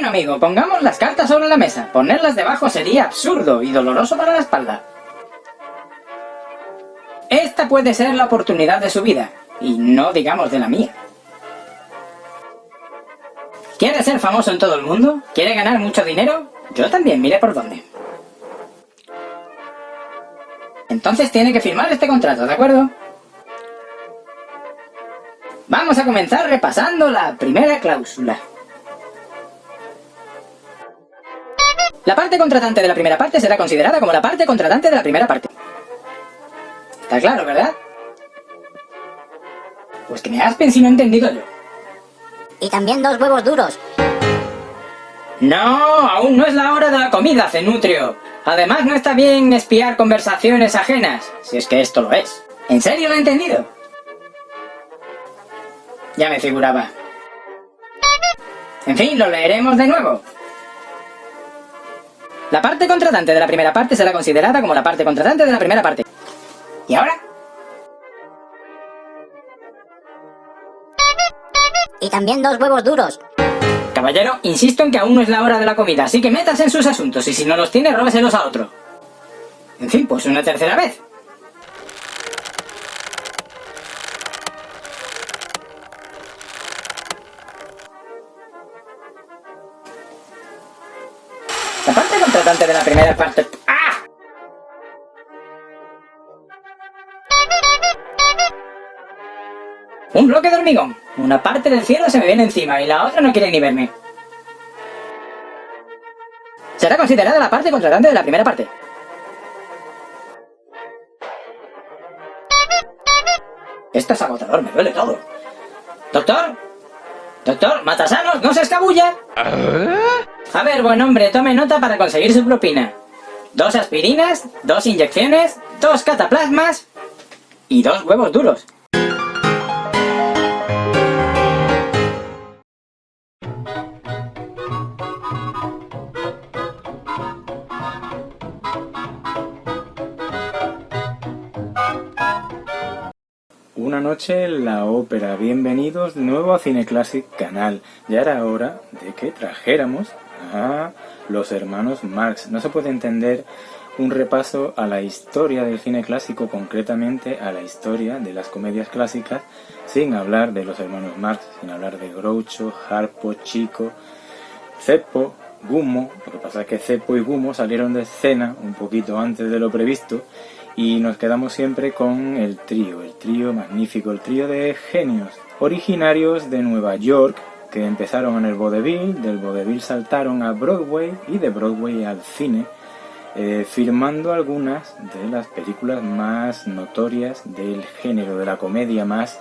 Bueno, amigo, pongamos las cartas sobre la mesa. Ponerlas debajo sería absurdo y doloroso para la espalda. Esta puede ser la oportunidad de su vida, y no digamos de la mía. ¿Quiere ser famoso en todo el mundo? ¿Quiere ganar mucho dinero? Yo también, mire por dónde. Entonces tiene que firmar este contrato, ¿de acuerdo? Vamos a comenzar repasando la primera cláusula. La parte contratante de la primera parte será considerada como la parte contratante de la primera parte. Está claro, ¿verdad? Pues que me aspen si no he entendido yo. Y también 2 huevos duros. No, aún no es la hora de la comida, Cenutrio. Además no está bien espiar conversaciones ajenas, si es que esto lo es. ¿En serio lo he entendido? Ya me figuraba. En fin, lo leeremos de nuevo. La parte contratante de la primera parte será considerada como la parte contratante de la primera parte. ¿Y ahora? Y también 2 huevos duros. Caballero, insisto en que aún no es la hora de la comida, así que métase en sus asuntos y si no los tiene, róbeselos a otro. En fin, pues una tercera vez. La parte contratante de la primera parte... ¡Ah! Un bloque de hormigón. Una parte del cielo se me viene encima y la otra no quiere ni verme. Será considerada la parte contratante de la primera parte. Esto es agotador, me duele todo. ¿Doctor? ¿Doctor? ¿Matasanos? ¡No se escabulla! A ver, buen hombre, tome nota para conseguir su propina. 2 aspirinas, 2 inyecciones, 2 cataplasmas y 2 huevos duros. Una noche en la ópera. Bienvenidos de nuevo a Cine Classic Canal. Ya era hora de que trajéramos a los hermanos Marx. No se puede entender un repaso a la historia del cine clásico, concretamente a la historia de las comedias clásicas, sin hablar de los hermanos Marx, sin hablar de Groucho, Harpo, Chico, Zeppo, Gummo. Lo que pasa es que Zeppo y Gummo salieron de escena un poquito antes de lo previsto y nos quedamos siempre con el trío magnífico, el trío de genios originarios de Nueva York, que empezaron en el vodevil, del vodevil saltaron a Broadway y de Broadway al cine, firmando algunas de las películas más notorias del género, de la comedia, más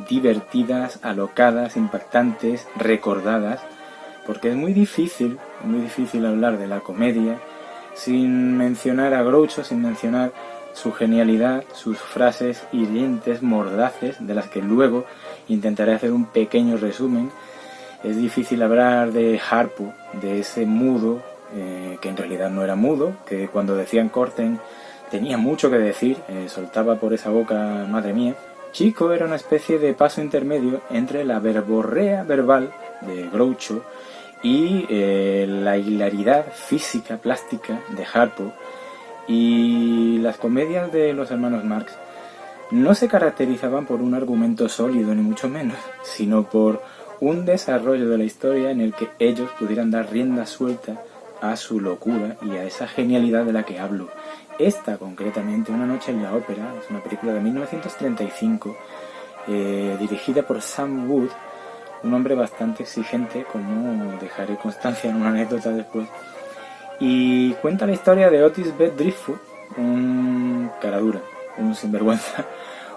divertidas, alocadas, impactantes, recordadas, porque es muy difícil hablar de la comedia sin mencionar a Groucho, sin mencionar su genialidad, sus frases hirientes, mordaces, de las que luego intentaré hacer un pequeño resumen. Es difícil hablar de Harpo, de ese mudo, que en realidad no era mudo, que cuando decían corten tenía mucho que decir, soltaba por esa boca, madre mía. Chico era una especie de paso intermedio entre la verborrea verbal de Groucho y la hilaridad física, plástica de Harpo. Y las comedias de los hermanos Marx no se caracterizaban por un argumento sólido, ni mucho menos, sino por un desarrollo de la historia en el que ellos pudieran dar rienda suelta a su locura y a esa genialidad de la que hablo. Esta, concretamente, Una noche en la ópera, es una película de 1935, dirigida por Sam Wood, un hombre bastante exigente, como dejaré constancia en una anécdota después, y cuenta la historia de Otis B. Driftwood, un caradura, un sinvergüenza,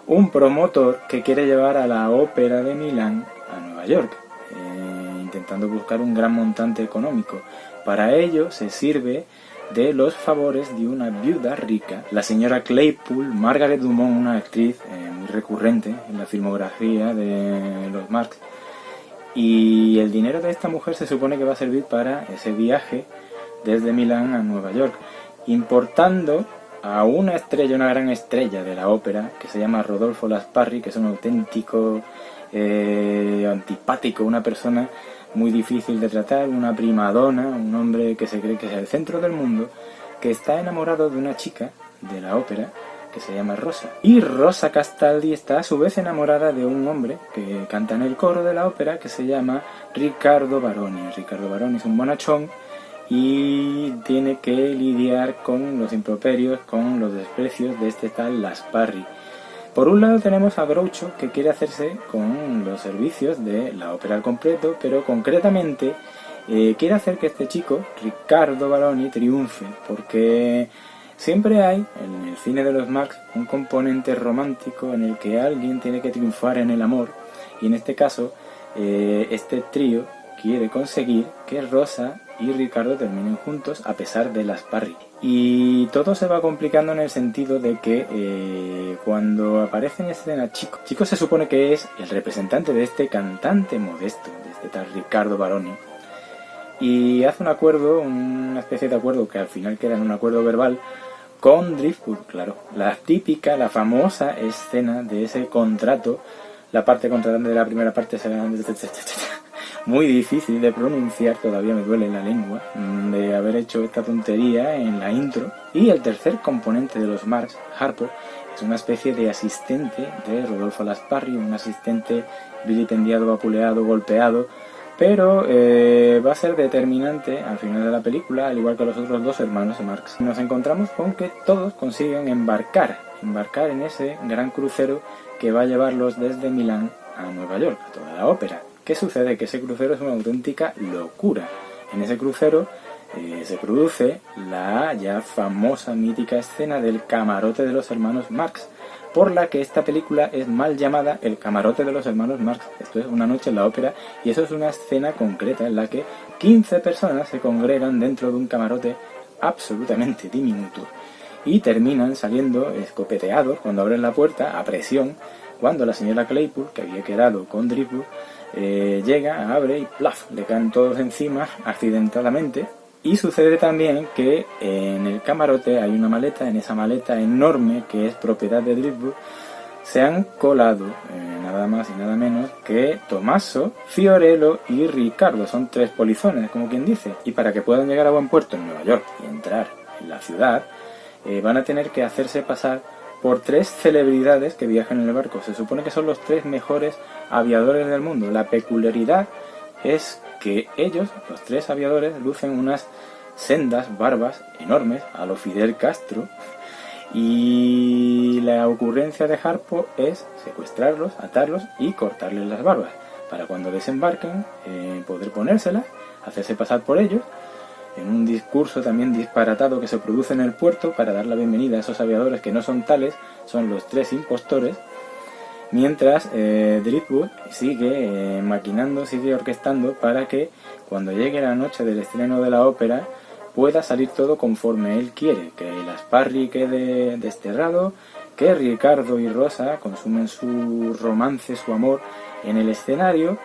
un promotor que quiere llevar a la ópera de Milán a Nueva York, intentando buscar un gran montante económico. Para ello se sirve de los favores de una viuda rica, la señora Claypool, Margaret Dumont, una actriz muy recurrente en la filmografía de los Marx, y el dinero de esta mujer se supone que va a servir para ese viaje desde Milán a Nueva York, importando a una estrella, una gran estrella de la ópera, que se llama Rodolfo Lasparri, que es un auténtico antipático, una persona muy difícil de tratar, una primadona, un hombre que se cree que es el centro del mundo, que está enamorado de una chica de la ópera que se llama Rosa. Y Rosa Castaldi está a su vez enamorada de un hombre que canta en el coro de la ópera que se llama Riccardo Baroni. Riccardo Baroni es un bonachón y tiene que lidiar con los improperios, con los desprecios de este tal Lasparri. Por un lado tenemos a Groucho, que quiere hacerse con los servicios de la ópera al completo, pero concretamente quiere hacer que este chico, Riccardo Baroni, triunfe, porque siempre hay en el cine de los Marx un componente romántico en el que alguien tiene que triunfar en el amor, y en este caso este trío quiere conseguir que Rosa y Ricardo terminen juntos a pesar de Lasparri. Y todo se va complicando en el sentido de que cuando aparece en escena Chico, Chico se supone que es el representante de este cantante modesto, de este tal Riccardo Baroni, y hace un acuerdo, una especie de acuerdo que al final queda en un acuerdo verbal con Driftwood, claro, la típica, la famosa escena de ese contrato. La parte contratante de la primera parte será muy difícil de pronunciar, todavía me duele la lengua de haber hecho esta tontería en la intro. Y el tercer componente de los Marx, Harpo, es una especie de asistente de Rodolfo Lasparri, un asistente vilipendiado, vapuleado, golpeado, pero va a ser determinante al final de la película, al igual que los otros dos hermanos de Marx. Nos encontramos con que todos consiguen embarcar en ese gran crucero que va a llevarlos desde Milán a Nueva York, a toda la ópera. ¿Qué sucede? Que ese crucero es una auténtica locura. En ese crucero se produce la ya famosa, mítica escena del camarote de los hermanos Marx, por la que esta película es mal llamada El camarote de los hermanos Marx. Esto es Una noche en la ópera, y eso es una escena concreta en la que 15 personas se congregan dentro de un camarote absolutamente diminuto y terminan saliendo escopeteados cuando abren la puerta a presión, cuando la señora Claypool, que había quedado con Driftwood, llega, abre y ¡plaf!, le caen todos encima accidentadamente. Y sucede también que en el camarote hay una maleta, en esa maleta enorme que es propiedad de Driftwood se han colado nada más y nada menos que Tommaso, Fiorello y Ricardo. Son 3 polizones, como quien dice, y para que puedan llegar a buen puerto en Nueva York y entrar en la ciudad, van a tener que hacerse pasar por 3 celebridades que viajan en el barco. Se supone que son los 3 mejores aviadores del mundo. La peculiaridad es que ellos, los 3 aviadores, lucen unas sendas barbas enormes a lo Fidel Castro, y la ocurrencia de Harpo es secuestrarlos, atarlos y cortarles las barbas para cuando desembarquen poder ponérselas, hacerse pasar por ellos en un discurso también disparatado que se produce en el puerto para dar la bienvenida a esos aviadores que no son tales, son los 3 impostores. Mientras Driftwood sigue maquinando, sigue orquestando para que cuando llegue la noche del estreno de la ópera pueda salir todo conforme él quiere, que Lasparri quede desterrado, que Ricardo y Rosa consumen su romance, su amor en el escenario.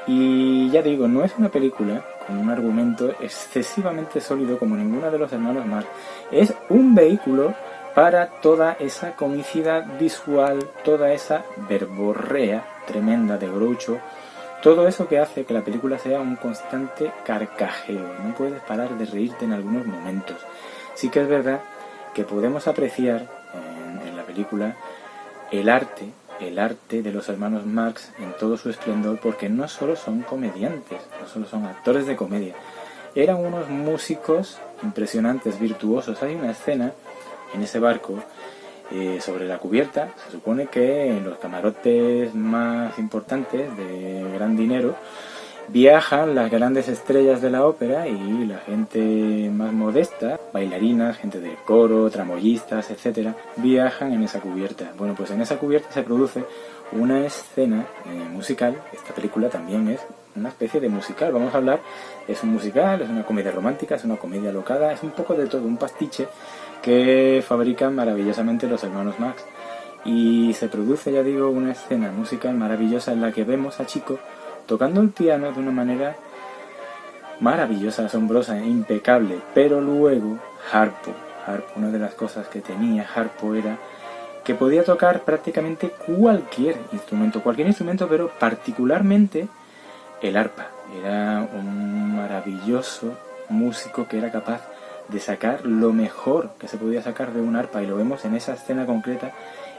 Y ya digo, no es una película con un argumento excesivamente sólido como ninguna de los hermanos Marx. Es un vehículo para toda esa comicidad visual, toda esa verborrea tremenda de Groucho, todo eso que hace que la película sea un constante carcajeo. No puedes parar de reírte en algunos momentos. Sí que es verdad que podemos apreciar en la película el arte de los hermanos Marx en todo su esplendor, porque no solo son comediantes, no solo son actores de comedia, eran unos músicos impresionantes, virtuosos. Hay una escena en ese barco sobre la cubierta. Se supone que en los camarotes más importantes de gran dinero viajan las grandes estrellas de la ópera y la gente más modesta, bailarinas, gente del coro, tramoyistas, etcétera, viajan en esa cubierta. Bueno, pues en esa cubierta se produce una escena musical. Esta película también es una especie de musical. Vamos a hablar, es un musical, es una comedia romántica, es una comedia locada, es un poco de todo, un pastiche que fabrican maravillosamente los hermanos Marx. Y se produce, ya digo, una escena musical maravillosa en la que vemos a Chico tocando el piano de una manera maravillosa, asombrosa, impecable. Pero luego Harpo, una de las cosas que tenía Harpo era que podía tocar prácticamente cualquier instrumento, pero particularmente el arpa. Era un maravilloso músico que era capaz de sacar lo mejor que se podía sacar de un arpa, y lo vemos en esa escena concreta,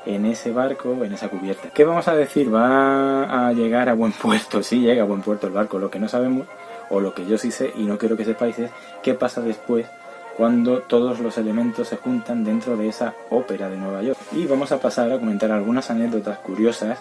en ese barco, en esa cubierta. ¿Qué vamos a decir? ¿Va a llegar a buen puerto? Sí, llega a buen puerto el barco. Lo que no sabemos, o lo que yo sí sé y no quiero que sepáis, es qué pasa después cuando todos los elementos se juntan dentro de esa ópera de Nueva York. Y vamos a pasar a comentar algunas anécdotas curiosas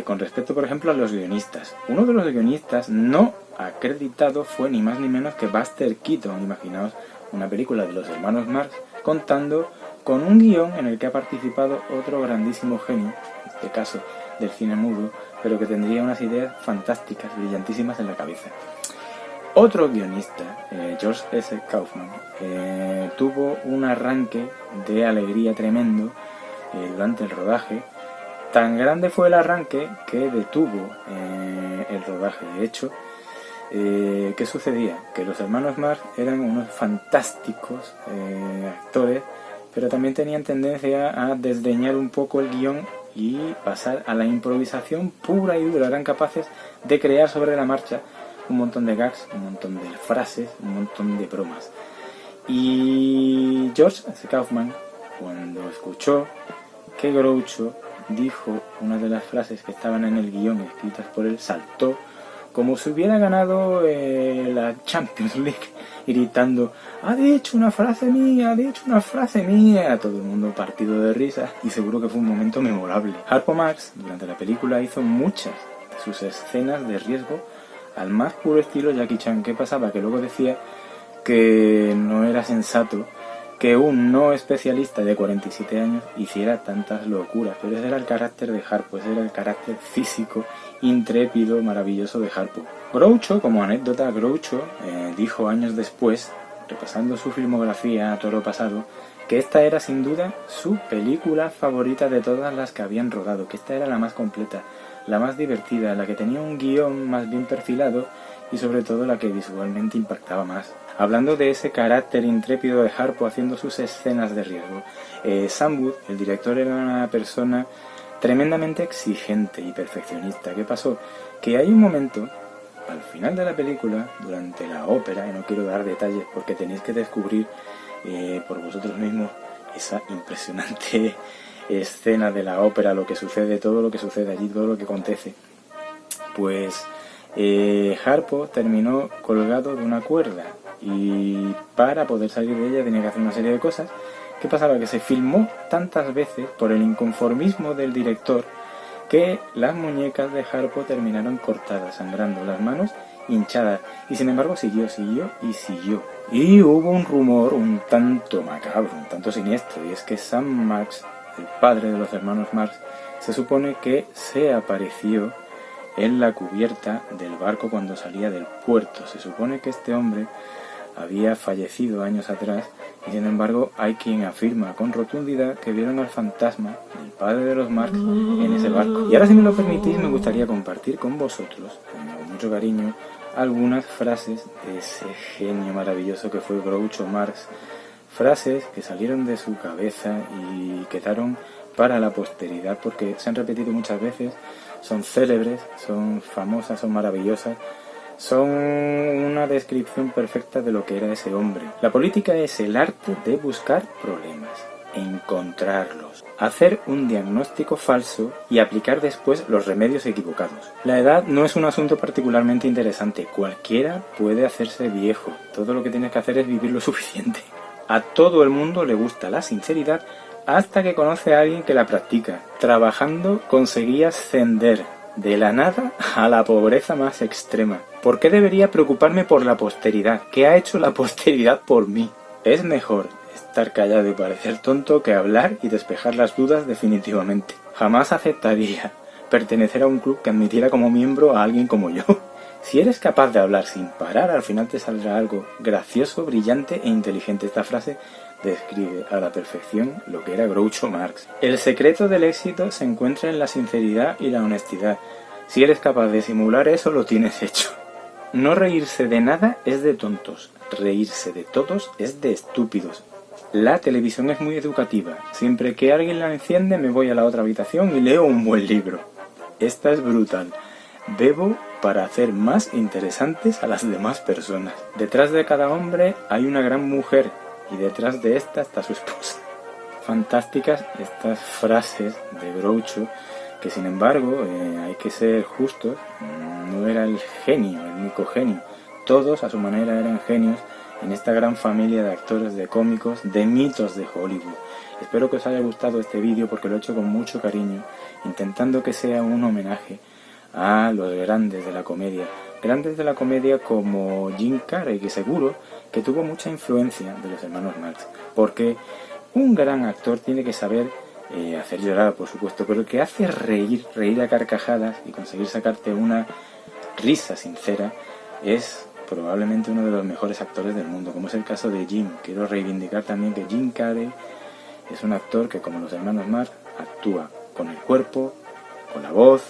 con respecto, por ejemplo, a los guionistas. Uno de los guionistas no acreditado fue ni más ni menos que Buster Keaton. Imaginaos una película de los hermanos Marx contando con un guión en el que ha participado otro grandísimo genio, en este caso del cine mudo, pero que tendría unas ideas fantásticas, brillantísimas en la cabeza. Otro guionista, George S. Kaufman, tuvo un arranque de alegría tremendo durante el rodaje. Tan grande fue el arranque que detuvo el rodaje. De hecho, ¿qué sucedía? Que los hermanos Marx eran unos fantásticos actores, pero también tenían tendencia a desdeñar un poco el guión y pasar a la improvisación pura y dura. Eran capaces de crear sobre la marcha un montón de gags, un montón de frases, un montón de bromas. Y George S. Kaufman, cuando escuchó que Groucho dijo una de las frases que estaban en el guión escritas por él, saltó como si hubiera ganado la Champions League, gritando: ha dicho una frase mía, ha dicho una frase mía. Todo el mundo partido de risa, y seguro que fue un momento memorable. Harpo Marx durante la película hizo muchas de sus escenas de riesgo al más puro estilo Jackie Chan. ¿Qué pasaba? Que luego decía que no era sensato que un no especialista de 47 años hiciera tantas locuras, pero ese era el carácter de Harpo, ese era el carácter físico, intrépido, maravilloso de Harpo. Groucho, como anécdota, Groucho dijo años después, repasando su filmografía a toro pasado, que esta era sin duda su película favorita de todas las que habían rodado, que esta era la más completa, la más divertida, la que tenía un guión más bien perfilado y sobre todo la que visualmente impactaba más. Hablando de ese carácter intrépido de Harpo haciendo sus escenas de riesgo, Sam Wood, el director, era una persona tremendamente exigente y perfeccionista. ¿Qué pasó? Que hay un momento, al final de la película, durante la ópera, y no quiero dar detalles porque tenéis que descubrir por vosotros mismos esa impresionante escena de la ópera, lo que sucede, todo lo que sucede allí, todo lo que acontece. Pues Harpo terminó colgado de una cuerda, y para poder salir de ella tenía que hacer una serie de cosas. ¿Qué pasaba? Que se filmó tantas veces por el inconformismo del director que las muñecas de Harpo terminaron cortadas, sangrando, las manos hinchadas, y sin embargo siguió. Y hubo un rumor un tanto macabro, un tanto siniestro, y es que Sam Marx, el padre de los hermanos Marx, se supone que se apareció en la cubierta del barco cuando salía del puerto. Se supone que este hombre había fallecido años atrás, y sin embargo hay quien afirma con rotundidad que vieron al fantasma del padre de los Marx en ese barco. Y ahora, si me lo permitís, me gustaría compartir con vosotros, con mucho cariño, algunas frases de ese genio maravilloso que fue Groucho Marx. Frases que salieron de su cabeza y quedaron para la posteridad porque se han repetido muchas veces, son célebres, son famosas, son maravillosas, son una descripción perfecta de lo que era ese hombre. La política es el arte de buscar problemas, encontrarlos, hacer un diagnóstico falso y aplicar después los remedios equivocados. La edad no es un asunto particularmente interesante, cualquiera puede hacerse viejo, todo lo que tienes que hacer es vivir lo suficiente. A todo el mundo le gusta la sinceridad hasta que conoce a alguien que la practica. Trabajando conseguí ascender de la nada a la pobreza más extrema. ¿Por qué debería preocuparme por la posteridad? ¿Qué ha hecho la posteridad por mí? Es mejor estar callado y parecer tonto que hablar y despejar las dudas definitivamente. Jamás aceptaría pertenecer a un club que admitiera como miembro a alguien como yo. Si eres capaz de hablar sin parar, al final te saldrá algo gracioso, brillante e inteligente. Esta frase describe a la perfección lo que era Groucho Marx. El secreto del éxito se encuentra en la sinceridad y la honestidad. Si eres capaz de simular eso, lo tienes hecho. No reírse de nada es de tontos, reírse de todos es de estúpidos. La televisión es muy educativa. Siempre que alguien la enciende me voy a la otra habitación y leo un buen libro. Esta es brutal. Bebo para hacer más interesantes a las demás personas. Detrás de cada hombre hay una gran mujer y detrás de esta está su esposa. Fantásticas estas frases de Groucho, que sin embargo, hay que ser justos, no era el genio, el único genio. Todos a su manera eran genios en esta gran familia de actores, de cómicos, de mitos de Hollywood. Espero que os haya gustado este vídeo porque lo he hecho con mucho cariño, intentando que sea un homenaje a los grandes de la comedia. Grandes de la comedia como Jim Carrey, que seguro que tuvo mucha influencia de los hermanos Marx. Porque un gran actor tiene que saber hacer llorar, por supuesto, pero el que hace reír a carcajadas y conseguir sacarte una risa sincera es probablemente uno de los mejores actores del mundo, como es el caso de Jim. Quiero reivindicar también que Jim Carrey es un actor que, como los hermanos Marx, actúa con el cuerpo, con la voz,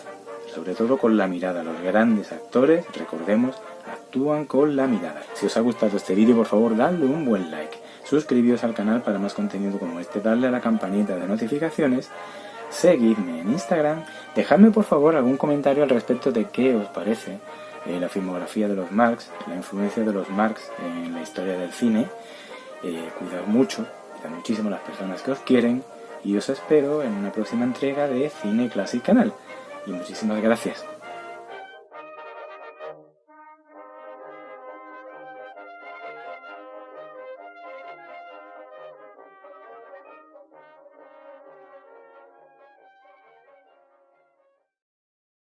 sobre todo con la mirada. Los grandes actores, recordemos, actúan con la mirada. Si os ha gustado este vídeo, por favor, dadle un buen like. Suscribíos al canal para más contenido como este, darle a la campanita de notificaciones, seguidme en Instagram, dejadme por favor algún comentario al respecto de qué os parece la filmografía de los Marx, la influencia de los Marx en la historia del cine. Cuidad mucho, cuidad muchísimo las personas que os quieren y os espero en una próxima entrega de Cine Classic Canal. Y muchísimas gracias.